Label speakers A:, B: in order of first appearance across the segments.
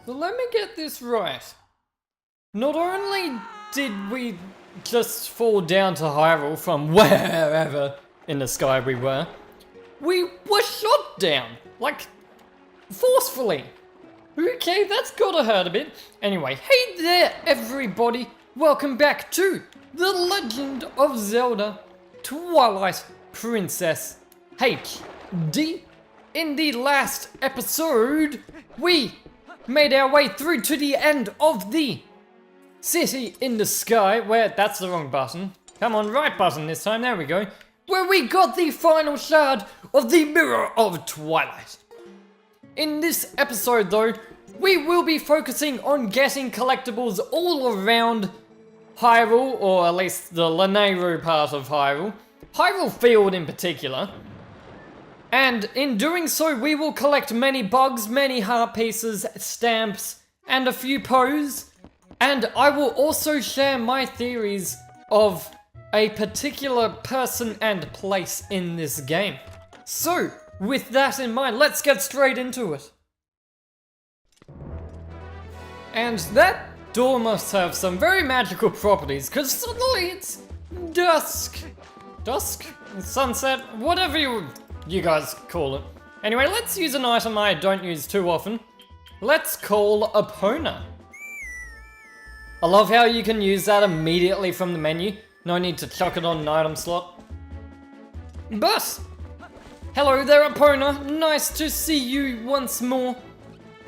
A: So let me get this right. Not only did we just fall down to Hyrule from wherever in the sky we were shot down, like, forcefully. Okay, that's gotta hurt a bit. Anyway, hey there everybody, welcome back to The Legend of Zelda Twilight Princess HD. In the last episode, we made our way through to the end of the city in the sky, where, that's the wrong button. Come on, right button this time, there we go. Where we got the final shard of the Mirror of Twilight. In this episode though, we will be focusing on getting collectibles all around Hyrule, or at least the Lanayru part of Hyrule. Hyrule Field in particular. And in doing so, we will collect many bugs, many heart pieces, stamps, and a few Poes. And I will also share my theories of a particular person and place in this game. So, with that in mind, let's get straight into it. And that door must have some very magical properties, because suddenly it's dusk. Dusk? Sunset? Whatever you guys call it. Anyway, let's use an item I don't use too often. Let's call Epona. I love how you can use that immediately from the menu. No need to chuck it on an item slot. But, hello there Epona, nice to see you once more.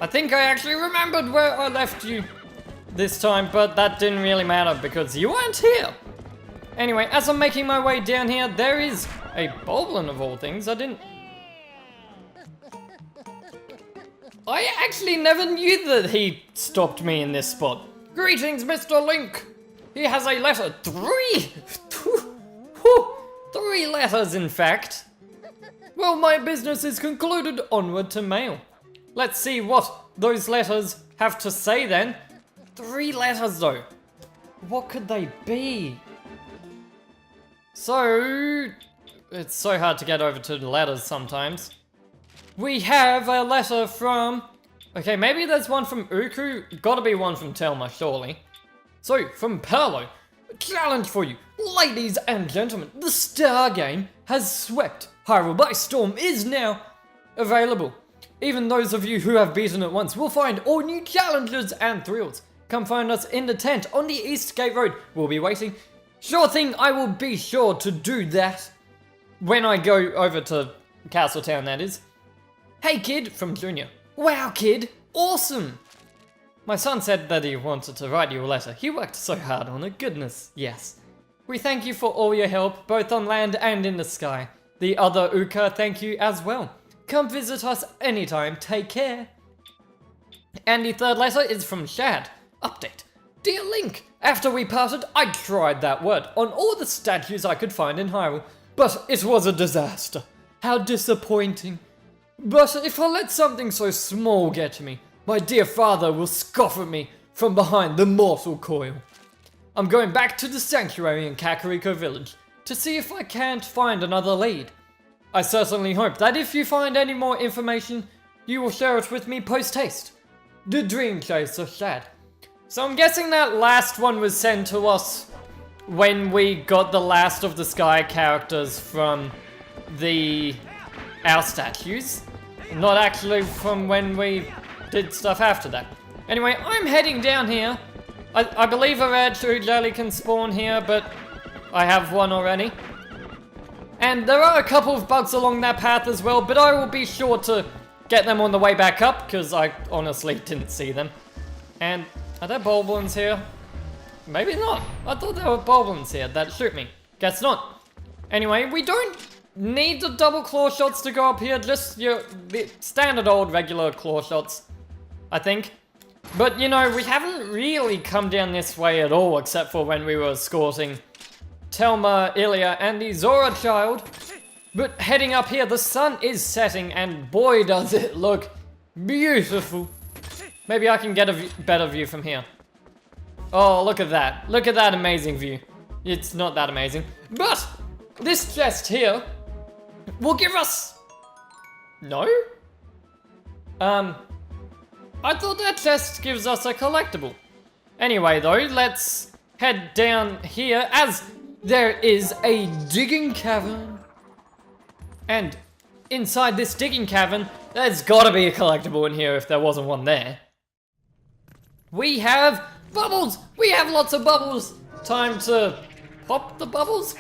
A: I think I actually remembered where I left you this time, but that didn't really matter because you weren't here. Anyway, as I'm making my way down here, there is a Boblin of all things. I actually never knew that he stopped me in this spot. Greetings, Mr. Link. He has a letter. Three letters, in fact. Well, my business is concluded. Onward to mail. Let's see what those letters have to say then. 3 letters though. What could they be? So, it's so hard to get over to the letters sometimes. We have a letter from... Okay, maybe there's one from Uku. Gotta be one from Telma, surely. So, from Perlo, a challenge for you. Ladies and gentlemen, the Star Game has swept Hyrule by storm is now available. Even those of you who have beaten it once will find all new challenges and thrills. Come find us in the tent on the East Gate Road. We'll be waiting. Sure thing, I will be sure to do that. When I go over to Castletown, that is. Hey kid, from Junior. Wow kid, awesome. My son said that he wanted to write you a letter. He worked so hard on it, goodness, yes. We thank you for all your help, both on land and in the sky. The other Uka thank you as well. Come visit us anytime, take care. And the 3rd letter is from Shad. Update. Dear Link, after we parted, I tried that word on all the statues I could find in Hyrule, but it was a disaster. How disappointing. But if I let something so small get to me, my dear father will scoff at me from behind the mortal coil. I'm going back to the sanctuary in Kakariko Village to see if I can't find another lead. I certainly hope that if you find any more information, you will share it with me post-haste. The Dream Chaser Shad. So I'm guessing that last one was sent to us when we got the last of the Sky characters from our statues. Not actually from when we did stuff after that. Anyway, I'm heading down here. I believe a rare true jelly can spawn here, but I have one already. And there are a couple of bugs along that path as well, but I will be sure to get them on the way back up, because I honestly didn't see them. And are there Boblins here? Maybe not. I thought there were Boblins here that shoot me. Guess not. Anyway, we don't need the double claw shots to go up here, just the standard old regular claw shots, I think. But you know, we haven't really come down this way at all, except for when we were escorting Telma, Ilya, and the Zora child. But heading up here, the sun is setting, and boy does it look beautiful. Maybe I can get a better view from here. Oh, look at that. Look at that amazing view. It's not that amazing. But this chest here will give us... No? I thought that chest gives us a collectible. Anyway though, let's head down here as there is a digging cavern. And inside this digging cavern, there's gotta be a collectible in here if there wasn't one there. We have bubbles! We have lots of bubbles! Time to pop the bubbles?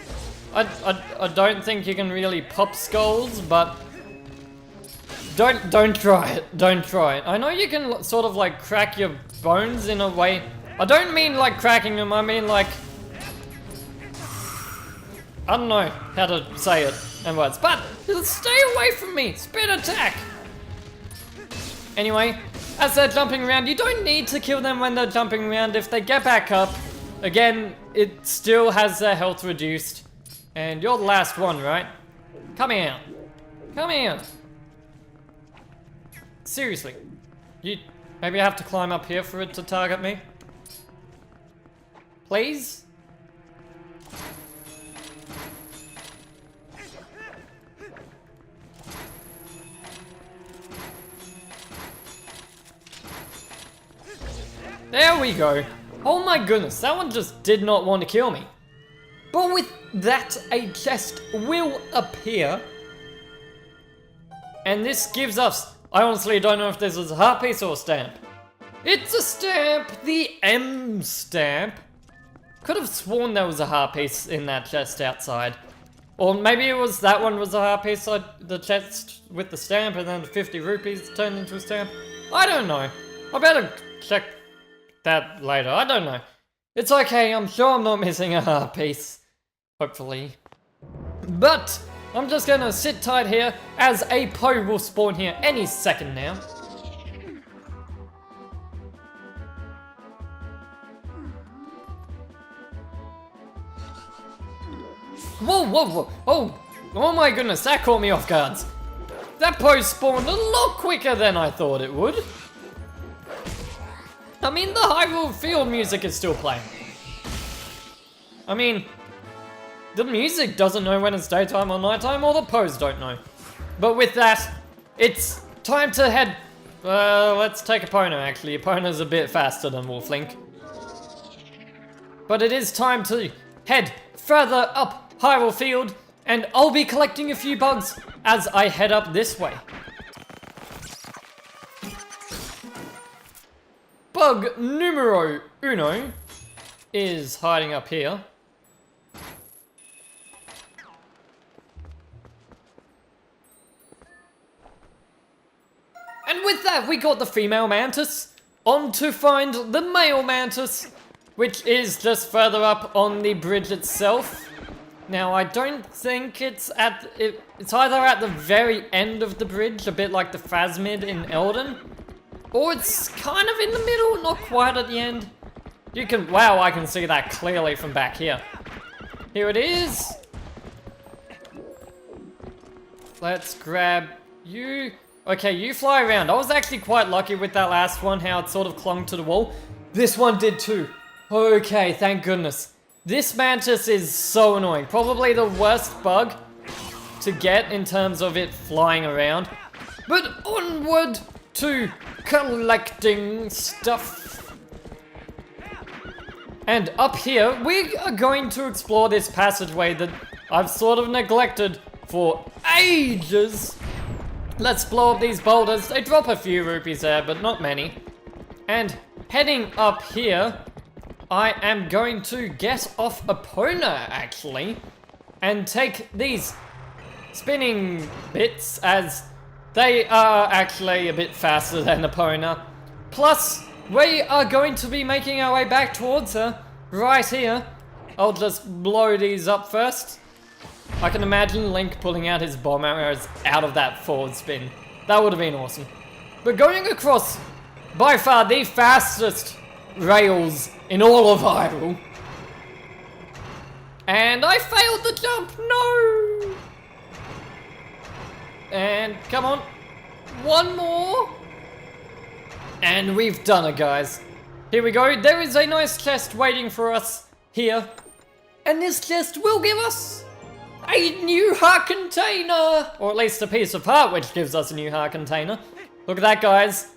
A: I don't think you can really pop skulls, but don't try it. Don't try it. I know you can sort of like crack your bones in a way. I don't mean like cracking them, I mean like, I don't know how to say it in words, but stay away from me! Spin attack! Anyway, as they're jumping around, you don't need to kill them when they're jumping around. If they get back up, again, it still has their health reduced. And you're the last one, right? Come here. Come here. Seriously. You maybe I have to climb up here for it to target me? Please? There we go. Oh my goodness, that one just did not want to kill me. But with that, a chest will appear. And this gives us, I honestly don't know if this is a heart piece or a stamp. It's a stamp, the M stamp. Could have sworn there was a heart piece in that chest outside. Or maybe it was that one was a heart piece, the chest with the stamp and then 50 rupees turned into a stamp. I don't know. I better check that later, I don't know. It's okay, I'm sure I'm not missing a heart piece. Hopefully. But, I'm just gonna sit tight here, as a Poe will spawn here any second now. Whoa, whoa, whoa, oh my goodness, that caught me off guard. That Poe spawned a lot quicker than I thought it would. I mean, the Hyrule Field music is still playing. I mean, the music doesn't know when it's daytime or nighttime, or the Poes don't know. But with that, it's time to head... let's take Epona actually. Epona's a bit faster than Wolflink. But it is time to head further up Hyrule Field, and I'll be collecting a few bugs as I head up this way. Bug numero uno is hiding up here. And with that, we got the female mantis. On to find the male mantis, which is just further up on the bridge itself. Now, I don't think it's at... It's either at the very end of the bridge, a bit like the Phasmid in Elden, or it's kind of in the middle, not quite at the end. You can... Wow, I can see that clearly from back here. Here it is. Let's grab you. Okay, you fly around. I was actually quite lucky with that last one, how it sort of clung to the wall. This one did too. Okay, thank goodness. This mantis is so annoying. Probably the worst bug to get in terms of it flying around. But onward to collecting stuff. And up here, we are going to explore this passageway that I've sort of neglected for ages. Let's blow up these boulders. They drop a few rupees there, but not many. And heading up here, I am going to get off Epona, actually, and take these spinning bits, as they are actually a bit faster than Epona. Plus, we are going to be making our way back towards her, right here. I'll just blow these up first. I can imagine Link pulling out his bomb arrows out of that forward spin. That would have been awesome. But going across, by far, the fastest rails in all of Hyrule. And I failed the jump, no! And come on, one more. And we've done it, guys. Here we go, there is a nice chest waiting for us here. And this chest will give us a new heart container! Or at least a piece of heart which gives us a new heart container. Look at that, guys.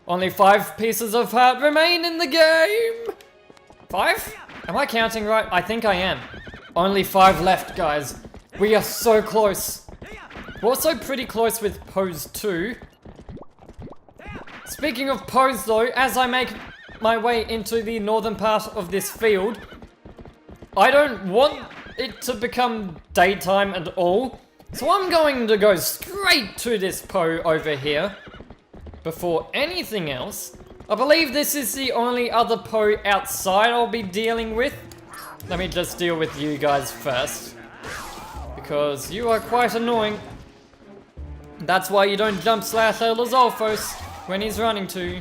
A: Only 5 pieces of heart remain in the game. 5? Am I counting right? I think I am. Only 5 left, guys. We are so close. We're also pretty close with pose 2. Speaking of pose though, as I make my way into the northern part of this field, I don't want it to become daytime at all. So I'm going to go straight to this Po over here before anything else. I believe this is the only other Po outside I'll be dealing with. Let me just deal with you guys first, because you are quite annoying. That's why you don't jump slash Elder Zolfos when he's running to.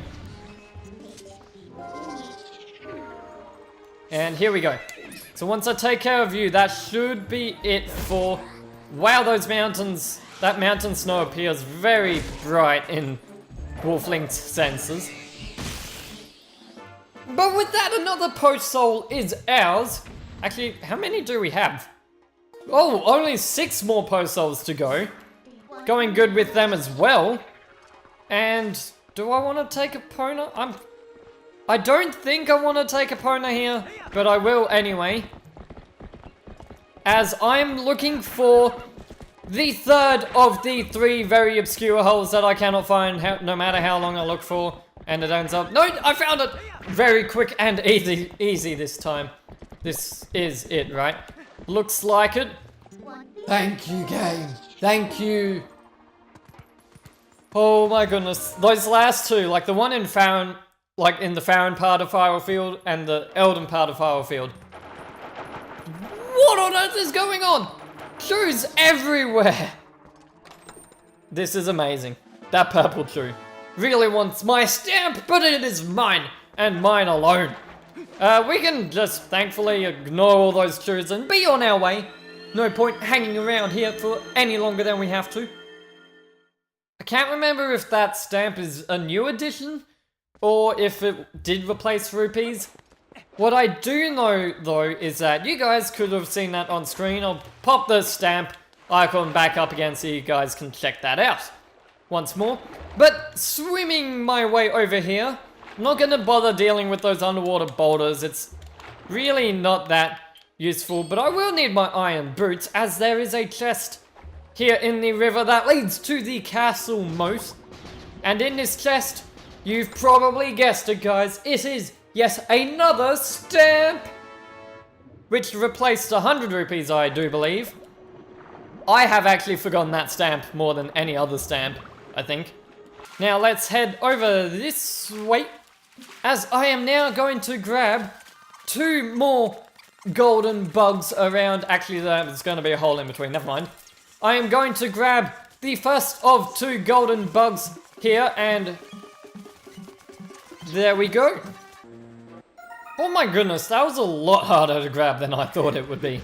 A: And here we go. So once I take care of you, that should be it for... Wow, those mountains, that mountain snow appears very bright in Wolflink's senses. But with that, another post soul is ours. Actually, how many do we have? Oh, only 6 more post souls to go. Going good with them as well. And do I want to take a Pona? I don't think I want to take a Pona here, but I will anyway. As I'm looking for the third of the 3 very obscure holes that I cannot find no matter how long I look for. And it ends up... No, I found it! Very quick and easy this time. This is it, right? Looks like it. Thank you, game. Thank you. Oh my goodness. Those last 2, like the one in Farron, like in the Farron part of Firefield and the Elden part of Firefield. What on earth is going on? Shoes everywhere. This is amazing. That purple shoe really wants my stamp, but it is mine and mine alone. We can just thankfully ignore all those shoes and be on our way. No point hanging around here for any longer than we have to. I can't remember if that stamp is a new addition or if it did replace rupees. What I do know though is that you guys could have seen that on screen. I'll pop the stamp icon back up again so you guys can check that out once more. But swimming my way over here, I'm not going to bother dealing with those underwater boulders. It's really not that useful, but I will need my iron boots as there is a chest here in the river that leads to the castle moat. And in this chest, you've probably guessed it guys, it is, yes, another stamp! Which replaced 100 rupees, I do believe. I have actually forgotten that stamp more than any other stamp, I think. Now let's head over this way, as I am now going to grab 2 more golden bugs around. Actually, there's going to be a hole in between, never mind. I am going to grab the first of 2 golden bugs here, and there we go. Oh my goodness, that was a lot harder to grab than I thought it would be.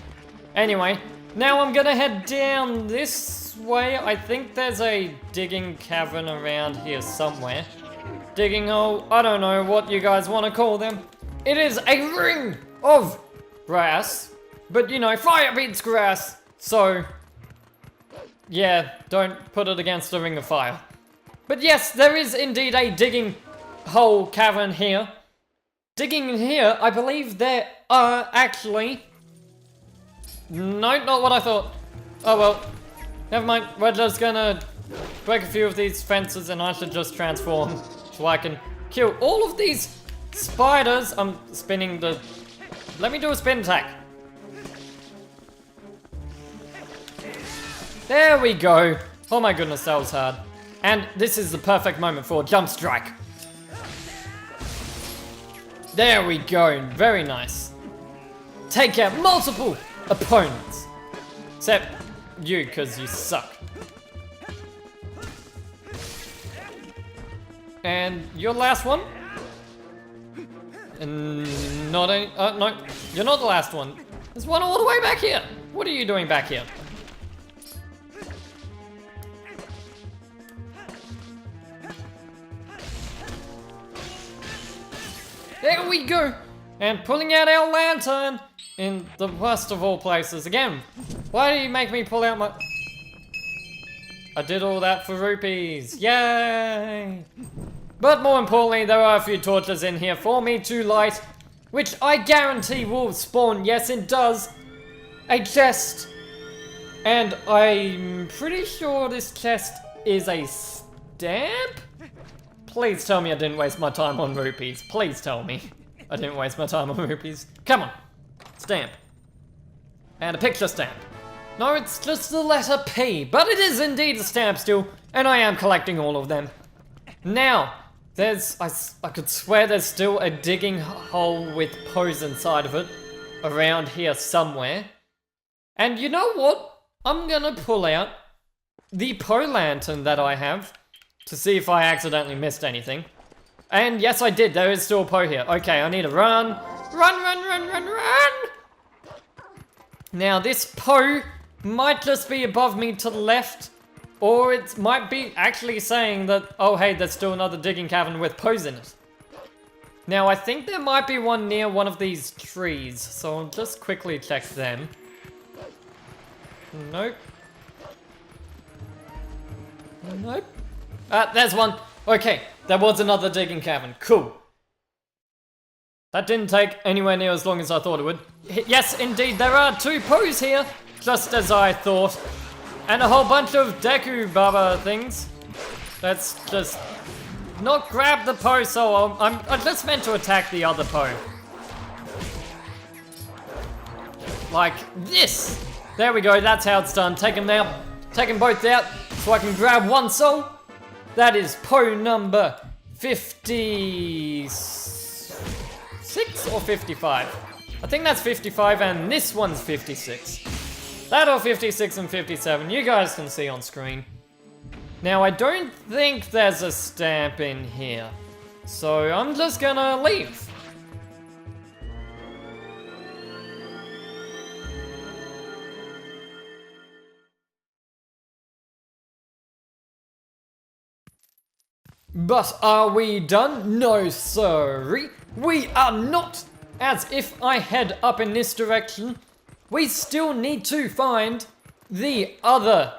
A: Anyway, now I'm gonna head down this way. I think there's a digging cavern around here somewhere. Digging hole, I don't know what you guys want to call them. It is a ring of grass, but you know, fire beats grass, so yeah, don't put it against a ring of fire. But yes, there is indeed a digging hole cavern here. Digging in here, I believe there are actually... No, not what I thought. Oh well, never mind. We're just gonna break a few of these fences and I should just transform so I can kill all of these spiders. I'm spinning the... Let me do a spin attack. There we go. Oh my goodness, that was hard. And this is the perfect moment for a jump strike. There we go. Very nice. Take out multiple opponents. Except you, because you suck. And your last one? And not any... no, you're not the last one. There's one all the way back here. What are you doing back here? There we go! And pulling out our lantern in the worst of all places. Again, why do you make me pull out my... I did all that for rupees. Yay! But more importantly, there are a few torches in here for me to light, which I guarantee will spawn, yes it does, a chest. And I'm pretty sure this chest is a stamp? Please tell me I didn't waste my time on rupees. Please tell me I didn't waste my time on rupees. Come on. Stamp. And a picture stamp. No, it's just the letter P, but it is indeed a stamp still, and I am collecting all of them. Now, I could swear there's still a digging hole with Poes inside of it, around here somewhere. And you know what? I'm gonna pull out the Poe lantern that I have, to see if I accidentally missed anything. And yes, I did. There is still a Poe here. Okay, I need to run. Run! Now, this Poe might just be above me to the left, or it might be actually saying that, oh hey, there's still another digging cavern with Poes in it. Now, I think there might be one near one of these trees, so I'll just quickly check them. Nope. Nope. There's one. Okay, there was another digging cavern. Cool. That didn't take anywhere near as long as I thought it would. Yes, indeed, there are 2 Poes here, just as I thought. And a whole bunch of Deku Baba things. Let's just not grab the Poe, so I'm just meant to attack the other Poe. Like this. There we go, that's how it's done. Take them out. Take them both out so I can grab one soul. That is Poe number 56 or 55. I think that's 55 and this one's 56. That or 56 and 57, you guys can see on screen. Now I don't think there's a stamp in here, so I'm just gonna leave. But are we done? No, sorry. We are not! As if I head up in this direction, we still need to find the other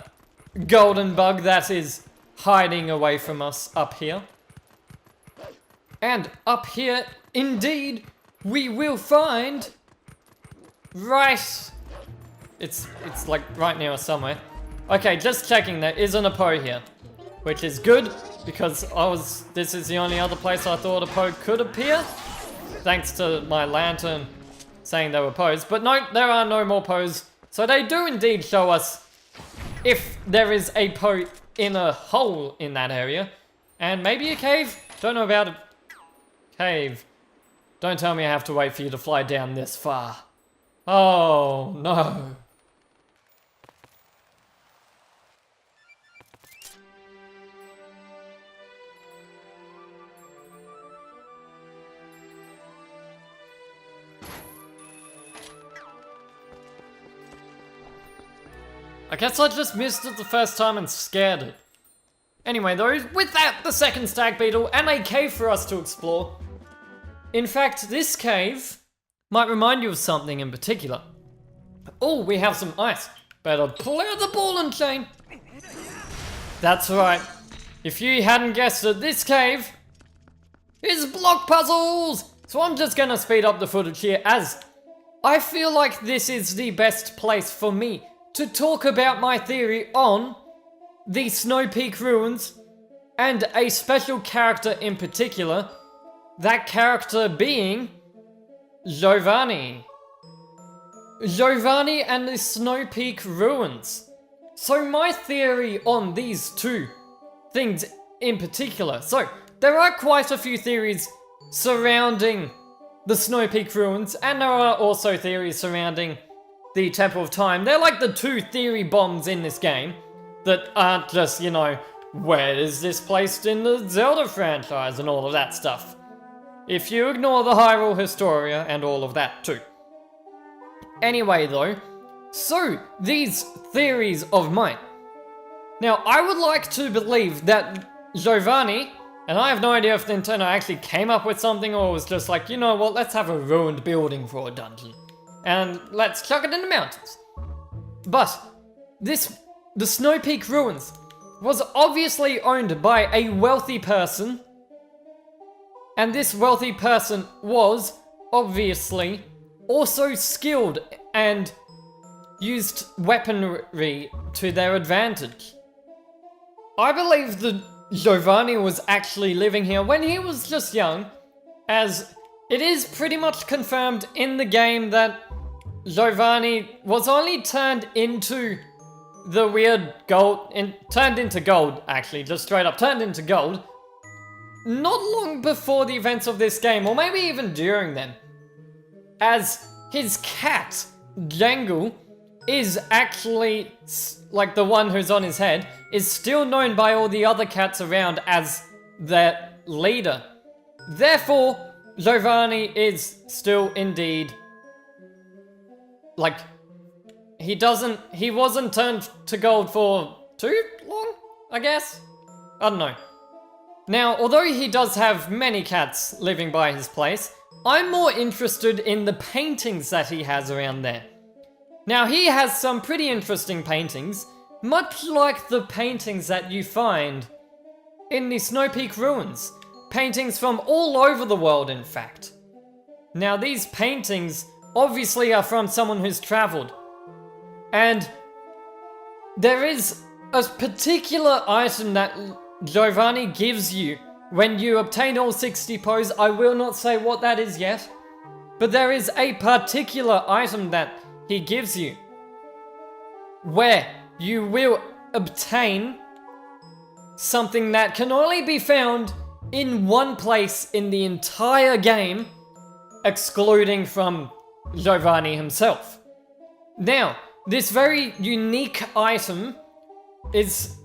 A: golden bug that is hiding away from us up here. And up here, indeed, we will find... Right... It's like right near us somewhere. Okay, just checking, there isn't a Poe here. Which is good, because this is the only other place I thought a Poe could appear. Thanks to my lantern saying there were Poes. But no, there are no more Poes. So they do indeed show us if there is a Poe in a hole in that area. And maybe a cave? Don't know about a cave. Don't tell me I have to wait for you to fly down this far. Oh, no. I guess I just missed it the first time and scared it. Anyway though, with that, the second stag beetle and a cave for us to explore. In fact, this cave might remind you of something in particular. Oh, we have some ice. Better pull out the ball and chain. That's right. If you hadn't guessed it, this cave is block puzzles! So I'm just gonna speed up the footage here as I feel like this is the best place for me to talk about my theory on the Snow Peak ruins and a special character in particular, that character being Giovanni. Giovanni and the Snow Peak ruins. So my theory on these 2 things in particular, so there are quite a few theories surrounding the Snow Peak ruins, and there are also theories surrounding the Temple of Time. They're like the 2 theory bombs in this game that aren't just, you know, where is this placed in the Zelda franchise and all of that stuff. If you ignore the Hyrule Historia and all of that too. Anyway though, so these theories of mine. Now I would like to believe that Giovanni, and I have no idea if Nintendo actually came up with something or was just like, you know what, let's have a ruined building for a dungeon. And let's chuck it in the mountains. But the Snow Peak ruins was obviously owned by a wealthy person And this wealthy person was, obviously, also skilled and used weaponry to their advantage. I believe that Giovanni was actually living here when he was just young, as it is pretty much confirmed in the game that Giovanni was only turned into the weird gold, turned into gold actually, just straight up turned into gold, not long before the events of this game, or maybe even during them, as his cat, Jangle, is actually, like the one who's on his head, is still known by all the other cats around as their leader. Therefore, Giovanni is still indeed, like, he wasn't turned to gold for too long, I guess? I don't know. Now, although he does have many cats living by his place, I'm more interested in the paintings that he has around there. Now, he has some pretty interesting paintings, much like the paintings that you find in the Snow Peak ruins. Paintings from all over the world, in fact. Now, these paintings obviously are from someone who's traveled. And there is a particular item that Giovanni gives you when you obtain all 60 pose. I will not say what that is yet, but there is a particular item that he gives you where you will obtain something that can only be found in one place in the entire game, excluding from Giovanni himself. Now, this very unique item is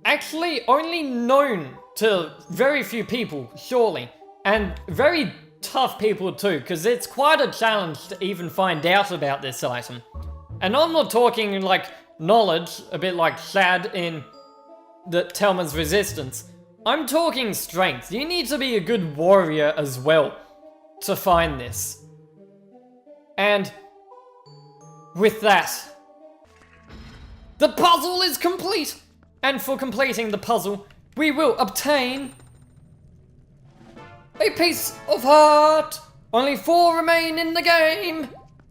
A: actually only known to very few people, surely, and very tough people too, because it's quite a challenge to even find out about this item. And I'm not talking like knowledge, a bit like Shad in the Telma's Resistance. I'm talking strength. You need to be a good warrior as well to find this. And with that, the puzzle is complete! And for completing the puzzle, we will obtain a piece of heart! Only 4 remain in the game!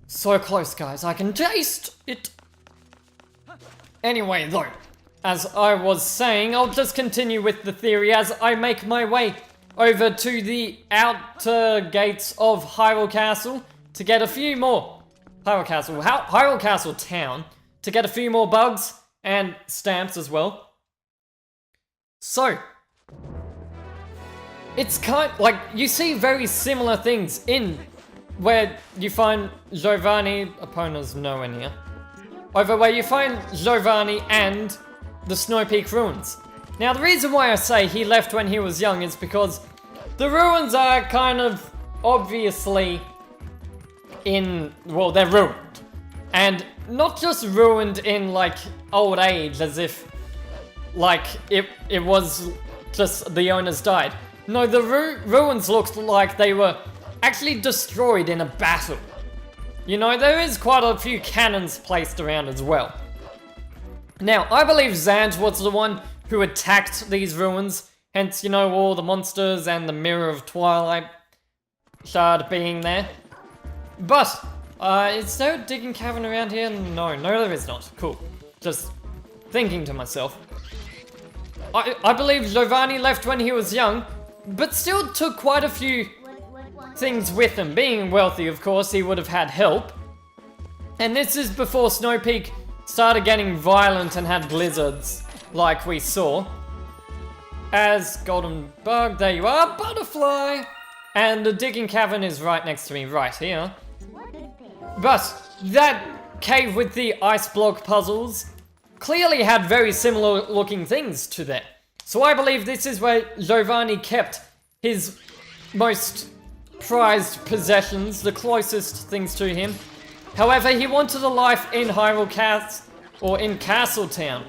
A: So close, guys, I can taste it! Anyway, though, as I was saying, I'll just continue with the theory as I make my way over to the outer gates of Hyrule Castle to get a few more Hyrule Castle Town, to get a few more bugs and stamps as well. So, it's kind like you see very similar things in where you find Giovanni, Epona's nowhere near, over where you find Giovanni and the Snow Peak ruins. Now, the reason why I say he left when he was young is because the ruins are kind of obviously well, they're ruined. And not just ruined in like old age, as if like it was just the owners died. No, the ruins looked like they were actually destroyed in a battle. You know, there is quite a few cannons placed around as well. Now, I believe Zant was the one who attacked these ruins, hence, you know, all the monsters and the Mirror of Twilight shard being there. But, is there a digging cavern around here? No, there is not. Cool. Just thinking to myself. I believe Giovanni left when he was young, but still took quite a few things with him. Being wealthy, of course, he would have had help. And this is before Snow Peak started getting violent and had blizzards, like we saw. As Golden Bug, there you are, Butterfly! And the digging cavern is right next to me, right here. But that cave with the ice block puzzles clearly had very similar looking things to that. So I believe this is where Giovanni kept his most prized possessions, the closest things to him. However, he wanted a life in Hyrule Castle, or in Castletown.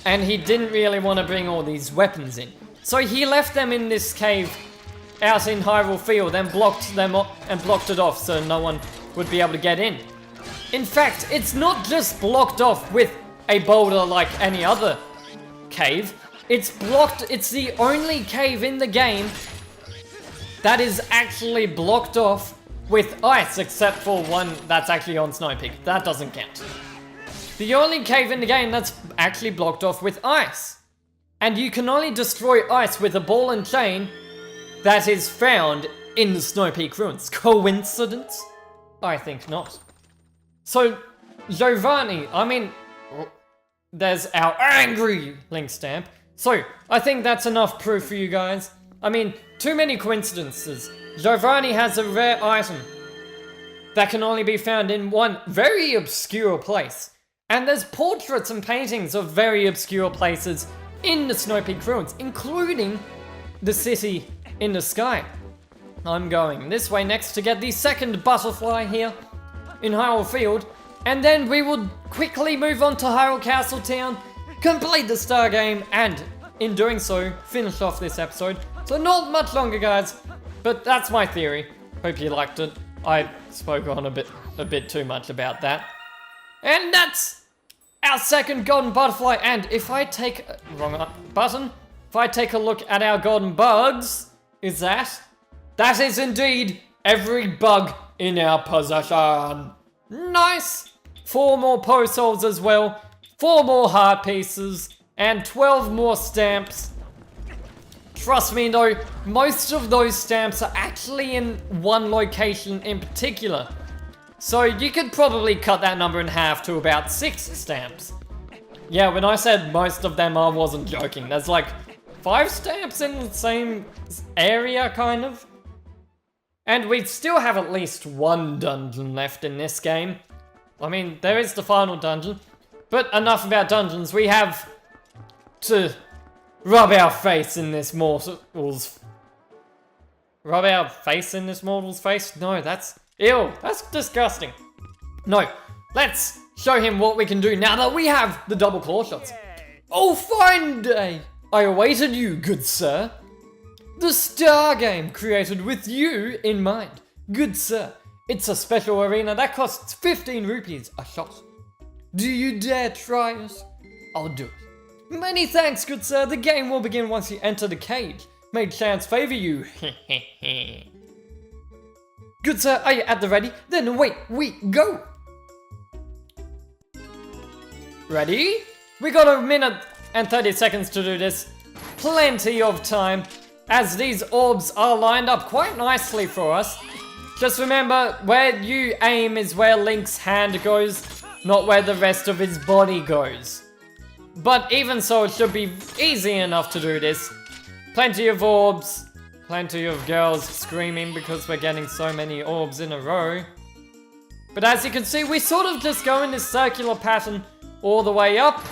A: And he didn't really want to bring all these weapons in. So he left them in this cave out in Hyrule Field and blocked them up and blocked it off so no one would be able to get in. In fact, it's not just blocked off with a boulder like any other cave. It's blocked, it's the only cave in the game that is actually blocked off with ice, except for one that's actually on Snow Peak. That doesn't count. The only cave in the game that's actually blocked off with ice. And you can only destroy ice with a ball and chain that is found in the Snow Peak ruins. Coincidence? I think not. So, Giovanni, I mean, there's our angry link stamp. So, I think that's enough proof for you guys. I mean, too many coincidences. Giovanni has a rare item that can only be found in one very obscure place. And there's portraits and paintings of very obscure places in the Snow Peak ruins, including the city in the sky. I'm going this way next to get the second butterfly here in Hyrule Field, and then we will quickly move on to Hyrule Castle Town, complete the Star game, and in doing so, finish off this episode. So not much longer, guys, but that's my theory. Hope you liked it. I spoke on a bit too much about that. And that's our second golden butterfly, and if I take, wrong button, if I take a look at our golden bugs, that is indeed every bug in our possession. Nice! 4 more post souls as well, 4 more heart pieces, and 12 more stamps. Trust me though, most of those stamps are actually in one location in particular. So you could probably cut that number in half to about 6 stamps. Yeah, when I said most of them, I wasn't joking. There's like 5 stamps in the same area, kind of. And we still have at least 1 dungeon left in this game. I mean, there is the final dungeon. But enough about dungeons. We have to rub our face in this mortal's... Rub our face in this mortal's face? No, that's... Ew, that's disgusting. No, let's show him what we can do now that we have the double claw shots. Oh, fine day! I awaited you, good sir. The Star game created with you in mind. Good sir, it's a special arena that costs 15 rupees a shot. Do you dare try it? I'll do it. Many thanks, good sir. The game will begin once you enter the cage. May chance favor you. Good sir, are you at the ready? Then away we go! Ready? We got 1 minute and 30 seconds to do this. Plenty of time, as these orbs are lined up quite nicely for us. Just remember, where you aim is where Link's hand goes, not where the rest of his body goes. But even so, it should be easy enough to do this. Plenty of orbs. Plenty of girls screaming because we're getting so many orbs in a row. But as you can see, we sort of just go in this circular pattern all the way up.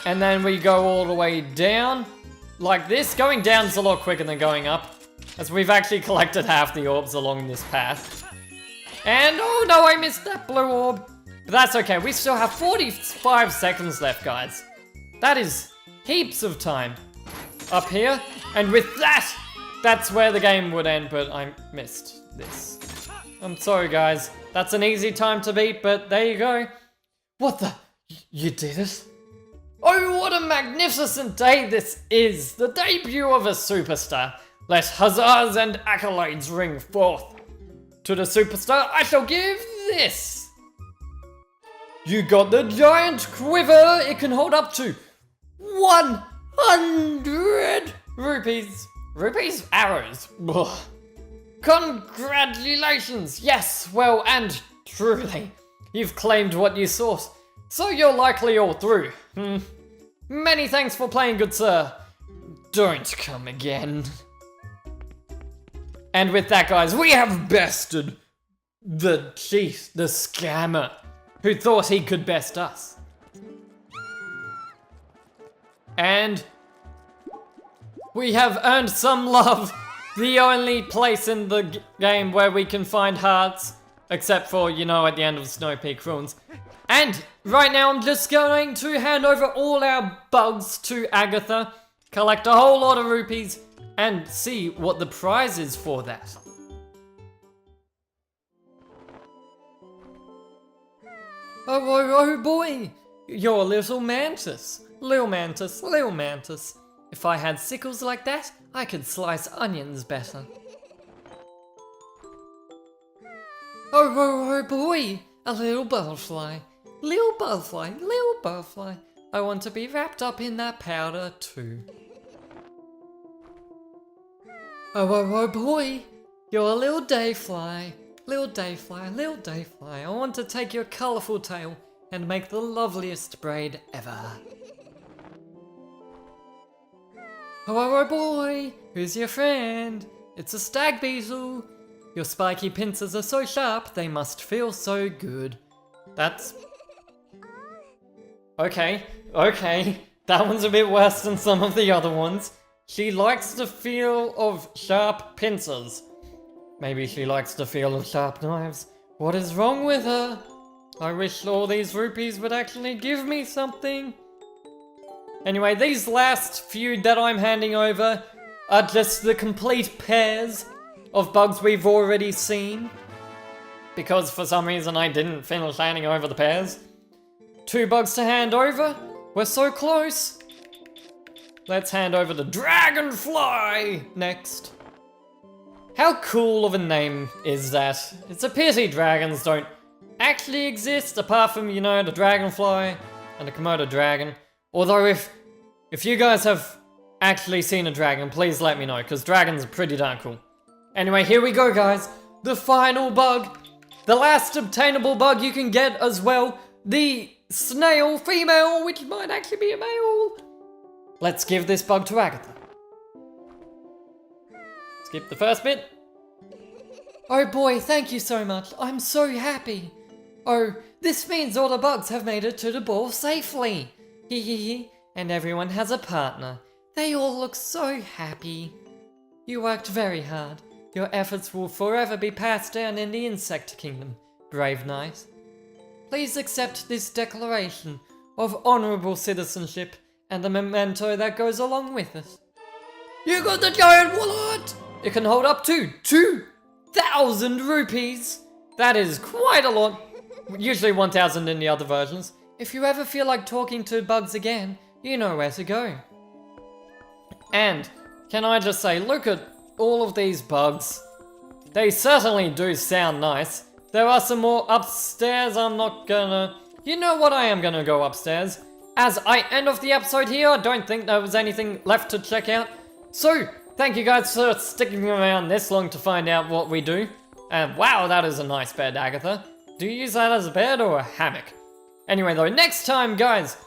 A: And then we go all the way down. Like this. Going down is a lot quicker than going up, as we've actually collected half the orbs along this path. And oh no, I missed that blue orb. But that's okay, we still have 45 seconds left, guys. That is heaps of time up here. And with that, that's where the game would end, but I missed this. I'm sorry, guys. That's an easy time to beat, but there you go. What the? You did it? Oh, what a magnificent day this is! The debut of a superstar. Let huzzahs and accolades ring forth. To the superstar, I shall give this. You got the giant quiver. It can hold up to 100 rupees. Rupees? Arrows. Ugh. Congratulations! Yes, well and truly. You've claimed what you sought, so you're likely all through. Many thanks for playing, good sir. Don't come again. And with that, guys, we have bested the cheat, the scammer, who thought he could best us. And we have earned some love. The only place in the game where we can find hearts, except for, you know, at the end of Snow Peak Ruins. And right now I'm just going to hand over all our bugs to Agatha, collect a whole lot of rupees, and see what the prize is for that. Oh boy, you're a little mantis. Lil mantis, lil mantis. If I had sickles like that, I could slice onions better. Oh boy, a little butterfly. Little butterfly, little butterfly. I want to be wrapped up in that powder too. Oh boy, you're a little dayfly. Little dayfly, little dayfly. I want to take your colourful tail and make the loveliest braid ever. Oh boy, who's your friend? It's a stag beetle. Your spiky pincers are so sharp, they must feel so good. That's... Okay. That one's a bit worse than some of the other ones. She likes the feel of sharp pincers. Maybe she likes the feel of sharp knives. What is wrong with her? I wish all these rupees would actually give me something. Anyway, these last few that I'm handing over are just the complete pairs of bugs we've already seen. Because for some reason I didn't finish handing over the pairs. 2 bugs to hand over. We're so close. Let's hand over the Dragonfly next. How cool of a name is that? It's a pity dragons don't actually exist apart from, you know, the Dragonfly and the Komodo dragon. Although if you guys have actually seen a dragon, please let me know, because dragons are pretty darn cool. Anyway, here we go, guys. The final bug. The last obtainable bug you can get as well. The snail female, which might actually be a male. Let's give this bug to Agatha. Skip the first bit. Oh boy, thank you so much. I'm so happy. Oh, this means all the bugs have made it to the ball safely. Hehehe. And everyone has a partner. They all look so happy. You worked very hard. Your efforts will forever be passed down in the insect kingdom, brave knight. Please accept this declaration of honorable citizenship and the memento that goes along with it. You got the giant wallet! It can hold up to 2,000 rupees. That is quite a lot. Usually 1,000 in the other versions. If you ever feel like talking to bugs again, you know where to go. And can I just say, look at all of these bugs. They certainly do sound nice. There are some more upstairs. I'm not gonna... You know what, I am gonna go upstairs. As I end off the episode here, I don't think there was anything left to check out. So, thank you guys for sticking around this long to find out what we do. And wow, that is a nice bed, Agatha. Do you use that as a bed or a hammock? Anyway though, next time guys,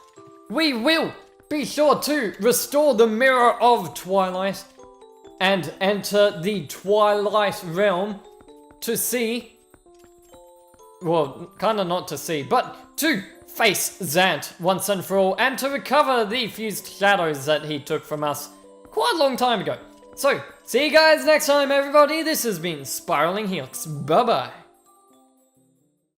A: we will be sure to restore the Mirror of Twilight and enter the Twilight realm to see, well, kinda not to see, but to face Zant once and for all and to recover the fused shadows that he took from us quite a long time ago. So, see you guys next time everybody, this has been Spiraling Helix, bye bye.